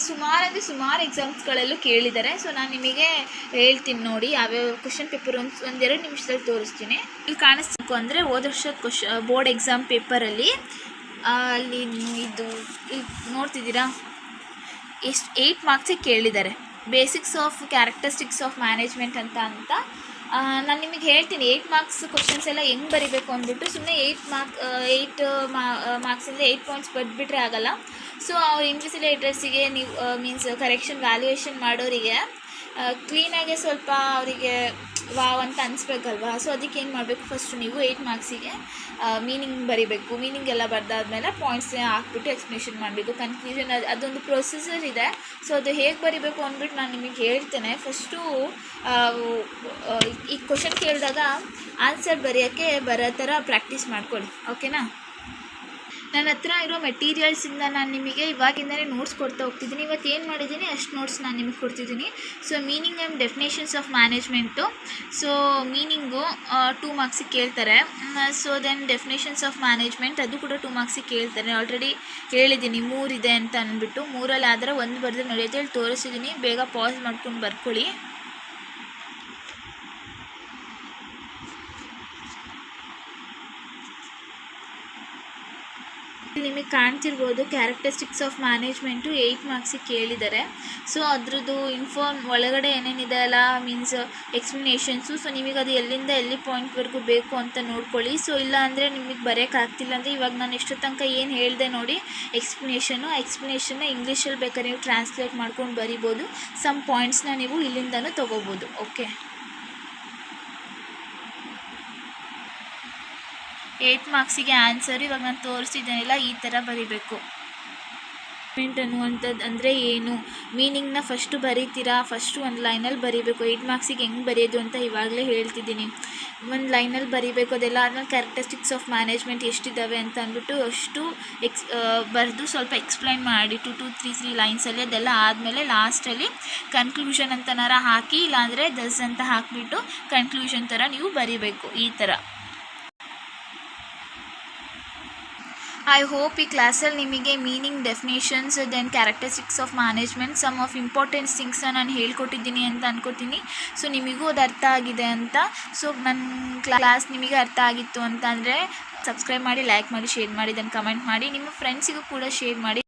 ಸುಮಾರು ಎಕ್ಸಾಮ್ಸ್ಗಳಲ್ಲೂ ಕೇಳಿದ್ದಾರೆ. ಸೊ ನಾನು ನಿಮಗೆ ಹೇಳ್ತೀನಿ ನೋಡಿ, ಯಾವ್ಯಾವ ಕ್ವಶನ್ ಪೇಪರ್ ಒಂದೆರಡು ನಿಮಿಷದಲ್ಲಿ ತೋರಿಸ್ತೀನಿ. ಇಲ್ಲಿ ಕಾಣಿಸ್ಬೇಕು ಅಂದರೆ ಹೋದ ವರ್ಷದ ಬೋರ್ಡ್ ಎಕ್ಸಾಮ್ ಪೇಪರಲ್ಲಿ ಅಲ್ಲಿ ಇದು ನೋಡ್ತಿದ್ದೀರಾ, 8 ಮಾರ್ಕ್ಸಿಗೆ ಕೇಳಿದ್ದಾರೆ, basics of characteristics of management ಅಂತ. ನಾನು ನಿಮಗೆ ಹೇಳ್ತೀನಿ 8 ಮಾರ್ಕ್ಸ್ ಕ್ವಶನ್ಸ್ ಎಲ್ಲ ಹೆಂಗೆ ಬರೀಬೇಕು ಅಂದ್ಬಿಟ್ಟು. ಸುಮ್ಮನೆ 8 ಮಾರ್ಕ್ಸಿಂದ 8 ಪಾಯಿಂಟ್ಸ್ ಬರೆದ್ಬಿಟ್ರೆ ಆಗಲ್ಲ. ಸೊ ಅವ್ರ ಇನ್ವಿಜಿಲೇಟರ್ಸಿಗೆ ನೀವು ಮೀನ್ಸ್ ಕರೆಕ್ಷನ್ ವ್ಯಾಲ್ಯೂಯೇಷನ್ ಮಾಡೋರಿಗೆ ಕ್ಲೀನಾಗೆ ಸ್ವಲ್ಪ ಅವರಿಗೆ ವಾವ್ ಅಂತ ಅನಿಸ್ಬೇಕಲ್ವಾ. ಸೊ ಅದಕ್ಕೆ ಏನು ಮಾಡಬೇಕು, ಫಸ್ಟು ನೀವು 8 ಮಾರ್ಕ್ಸಿಗೆ ಮೀನಿಂಗ್ ಬರೀಬೇಕು. ಮೀನಿಂಗ್ ಎಲ್ಲ ಬರೆದಾದ್ಮೇಲೆ ಪಾಯಿಂಟ್ಸ್ ಹಾಕ್ಬಿಟ್ಟು ಎಕ್ಸ್ಪ್ಲೇಷನ್ ಮಾಡಬೇಕು. ಕನ್ಫ್ಯೂಷನ್ ಅದೊಂದು ಪ್ರೊಸೀಜರ್ ಇದೆ. ಸೊ ಅದು ಹೇಗೆ ಬರೀಬೇಕು ಅಂದ್ಬಿಟ್ಟು ನಾನು ನಿಮಗೆ ಹೇಳ್ತೇನೆ. ಫಸ್ಟು ಈ ಕ್ವಶನ್ ಕೇಳಿದಾಗ ಆನ್ಸರ್ ಬರೆಯೋಕ್ಕೆ ಬರೋ ಥರ ಪ್ರಾಕ್ಟೀಸ್ ಮಾಡ್ಕೊಳ್ಳಿ. ಓಕೆನಾ. ನನ್ನ ಹತ್ರ ಇರೋ ಮೆಟೀರಿಯಲ್ಸಿಂದ ನಾನು ನಿಮಗೆ ಇವಾಗಿಂದಲೇ ನೋಟ್ಸ್ ಕೊಡ್ತಾ ಹೋಗ್ತಿದ್ದೀನಿ. ಇವತ್ತು ಏನು ಮಾಡಿದ್ದೀನಿ ಅಷ್ಟು ನೋಟ್ಸ್ ನಾನು ನಿಮಗೆ ಕೊಡ್ತಿದ್ದೀನಿ. So meaning and definitions of management, so meaning 2 ಮಾರ್ಕ್ಸಿಗೆ ಕೇಳ್ತಾರೆ. So then definitions of management ಅದು ಕೂಡ 2 ಮಾರ್ಕ್ಸಿಗೆ ಕೇಳ್ತಾರೆ. ಆಲ್ರೆಡಿ ಹೇಳಿದ್ದೀನಿ 3 ಇದೆ ಅಂತ ಅಂದ್ಬಿಟ್ಟು. 3ಅಲ್ಲಿ ಆದರೆ 1 ಬರೆದ್ರೆ ನಡೆಯುತ್ತೆ, ಹೇಳಿ ತೋರಿಸಿದ್ದೀನಿ. ಬೇಗ ಪಾಸ್ ಮಾಡ್ಕೊಂಡು ಬರ್ಕೊಳ್ಳಿ. ನಿಮಗೆ ಕಾಣ್ತಿರ್ಬೋದು ಕ್ಯಾರೆಕ್ಟರಿಸ್ಟಿಕ್ಸ್ ಆಫ್ ಮ್ಯಾನೇಜ್ಮೆಂಟು 8 ಮಾರ್ಕ್ಸಿಗೆ ಕೇಳಿದ್ದಾರೆ. ಸೊ ಅದ್ರದ್ದು ಒಳಗಡೆ ಏನೇನಿದೆ ಅಲ್ಲ, ಮೀನ್ಸ್ ಎಕ್ಸ್ಪ್ಲನೇಷನ್ಸು. ಸೊ ನಿಮಗೆ ಅದು ಎಲ್ಲಿಂದ ಎಲ್ಲಿ ಪಾಯಿಂಟ್ವರೆಗೂ ಬೇಕು ಅಂತ ನೋಡ್ಕೊಳ್ಳಿ. ಸೊ ಇಲ್ಲ ಅಂದರೆ ನಿಮಗೆ ಬರೆಯೋಕ್ಕಾಗ್ತಿಲ್ಲ ಅಂದರೆ ಇವಾಗ ನಾನು ಎಷ್ಟು ತನಕ ಏನು ಹೇಳಿದೆ ನೋಡಿ ಎಕ್ಸ್ಪ್ಲನೇಷನ್ನ ಇಂಗ್ಲೀಷಲ್ಲಿ ಬೇಕಾದ್ರೆ ನೀವು ಟ್ರಾನ್ಸ್ಲೇಟ್ ಮಾಡ್ಕೊಂಡು ಬರಿಬೋದು. ಸಮ್ ಪಾಯಿಂಟ್ಸ್ನ ನೀವು ಇಲ್ಲಿಂದನೂ ತೊಗೋಬೋದು. ಓಕೆ, 8 ಮಾರ್ಕ್ಸಿಗೆ ಆನ್ಸರ್ ಇವಾಗ ನಾನು ತೋರಿಸಿದ್ದೇನಿಲ್ಲ, ಈ ಥರ ಬರೀಬೇಕು. ಅನ್ನುವಂಥದ್ದು ಅಂದರೆ ಏನು, ಮೀನಿಂಗ್ನ ಫಸ್ಟು ಬರೀತೀರಾ, ಫಸ್ಟು ಒಂದು ಲೈನಲ್ಲಿ ಬರೀಬೇಕು. 8 ಮಾರ್ಕ್ಸಿಗೆ ಹೆಂಗೆ ಬರೆಯೋದು ಅಂತ ಇವಾಗಲೇ ಹೇಳ್ತಿದ್ದೀನಿ. ಒಂದು ಲೈನಲ್ಲಿ ಬರೀಬೇಕು. ಅದೆಲ್ಲ ಆದ್ಮೇಲೆ ಕ್ಯಾರೆಕ್ಟರಿಸ್ಟಿಕ್ಸ್ ಆಫ್ ಮ್ಯಾನೇಜ್ಮೆಂಟ್ ಎಷ್ಟಿದ್ದಾವೆ ಅಂತ ಅಂದ್ಬಿಟ್ಟು ಅಷ್ಟು ಬರೆದು ಸ್ವಲ್ಪ ಎಕ್ಸ್ಪ್ಲೈನ್ ಮಾಡಿ 2-3 ಲೈನ್ಸಲ್ಲಿ. ಅದೆಲ್ಲ ಆದಮೇಲೆ ಲಾಸ್ಟಲ್ಲಿ ಕನ್ಕ್ಲೂಷನ್ ಅಂತನಾರ ಹಾಕಿ, ಇಲ್ಲಾಂದರೆ ದಸ್ ಅಂತ ಹಾಕಿಬಿಟ್ಟು ಕನ್ಕ್ಲೂಷನ್ ಥರ ನೀವು ಬರೀಬೇಕು. ಈ ಥರ ಐ ಹೋಪ್ ಈ ಕ್ಲಾಸಲ್ಲಿ ನಿಮಗೆ meaning, definitions, then characteristics of management, some of important ಥಿಂಗ್ಸ್ನ ನಾನು ಹೇಳ್ಕೊಟ್ಟಿದ್ದೀನಿ ಅಂತ ಅಂದ್ಕೊತೀನಿ. ಸೊ ನಿಮಗೂ ಅದು ಅರ್ಥ ಆಗಿದೆ ಅಂತ. ಸೊ ನನ್ನ ಕ್ಲಾಸ್ ನಿಮಗೆ ಅರ್ಥ ಆಗಿತ್ತು ಅಂತ ಅಂದರೆ ಸಬ್ಸ್ಕ್ರೈಬ್ ಮಾಡಿ, ಲೈಕ್ ಮಾಡಿ, ಶೇರ್ ಮಾಡಿ, ದೆನ್ ಕಮೆಂಟ್ ಮಾಡಿ, ನಿಮ್ಮ ಫ್ರೆಂಡ್ಸಿಗೂ ಕೂಡ ಶೇರ್ ಮಾಡಿ.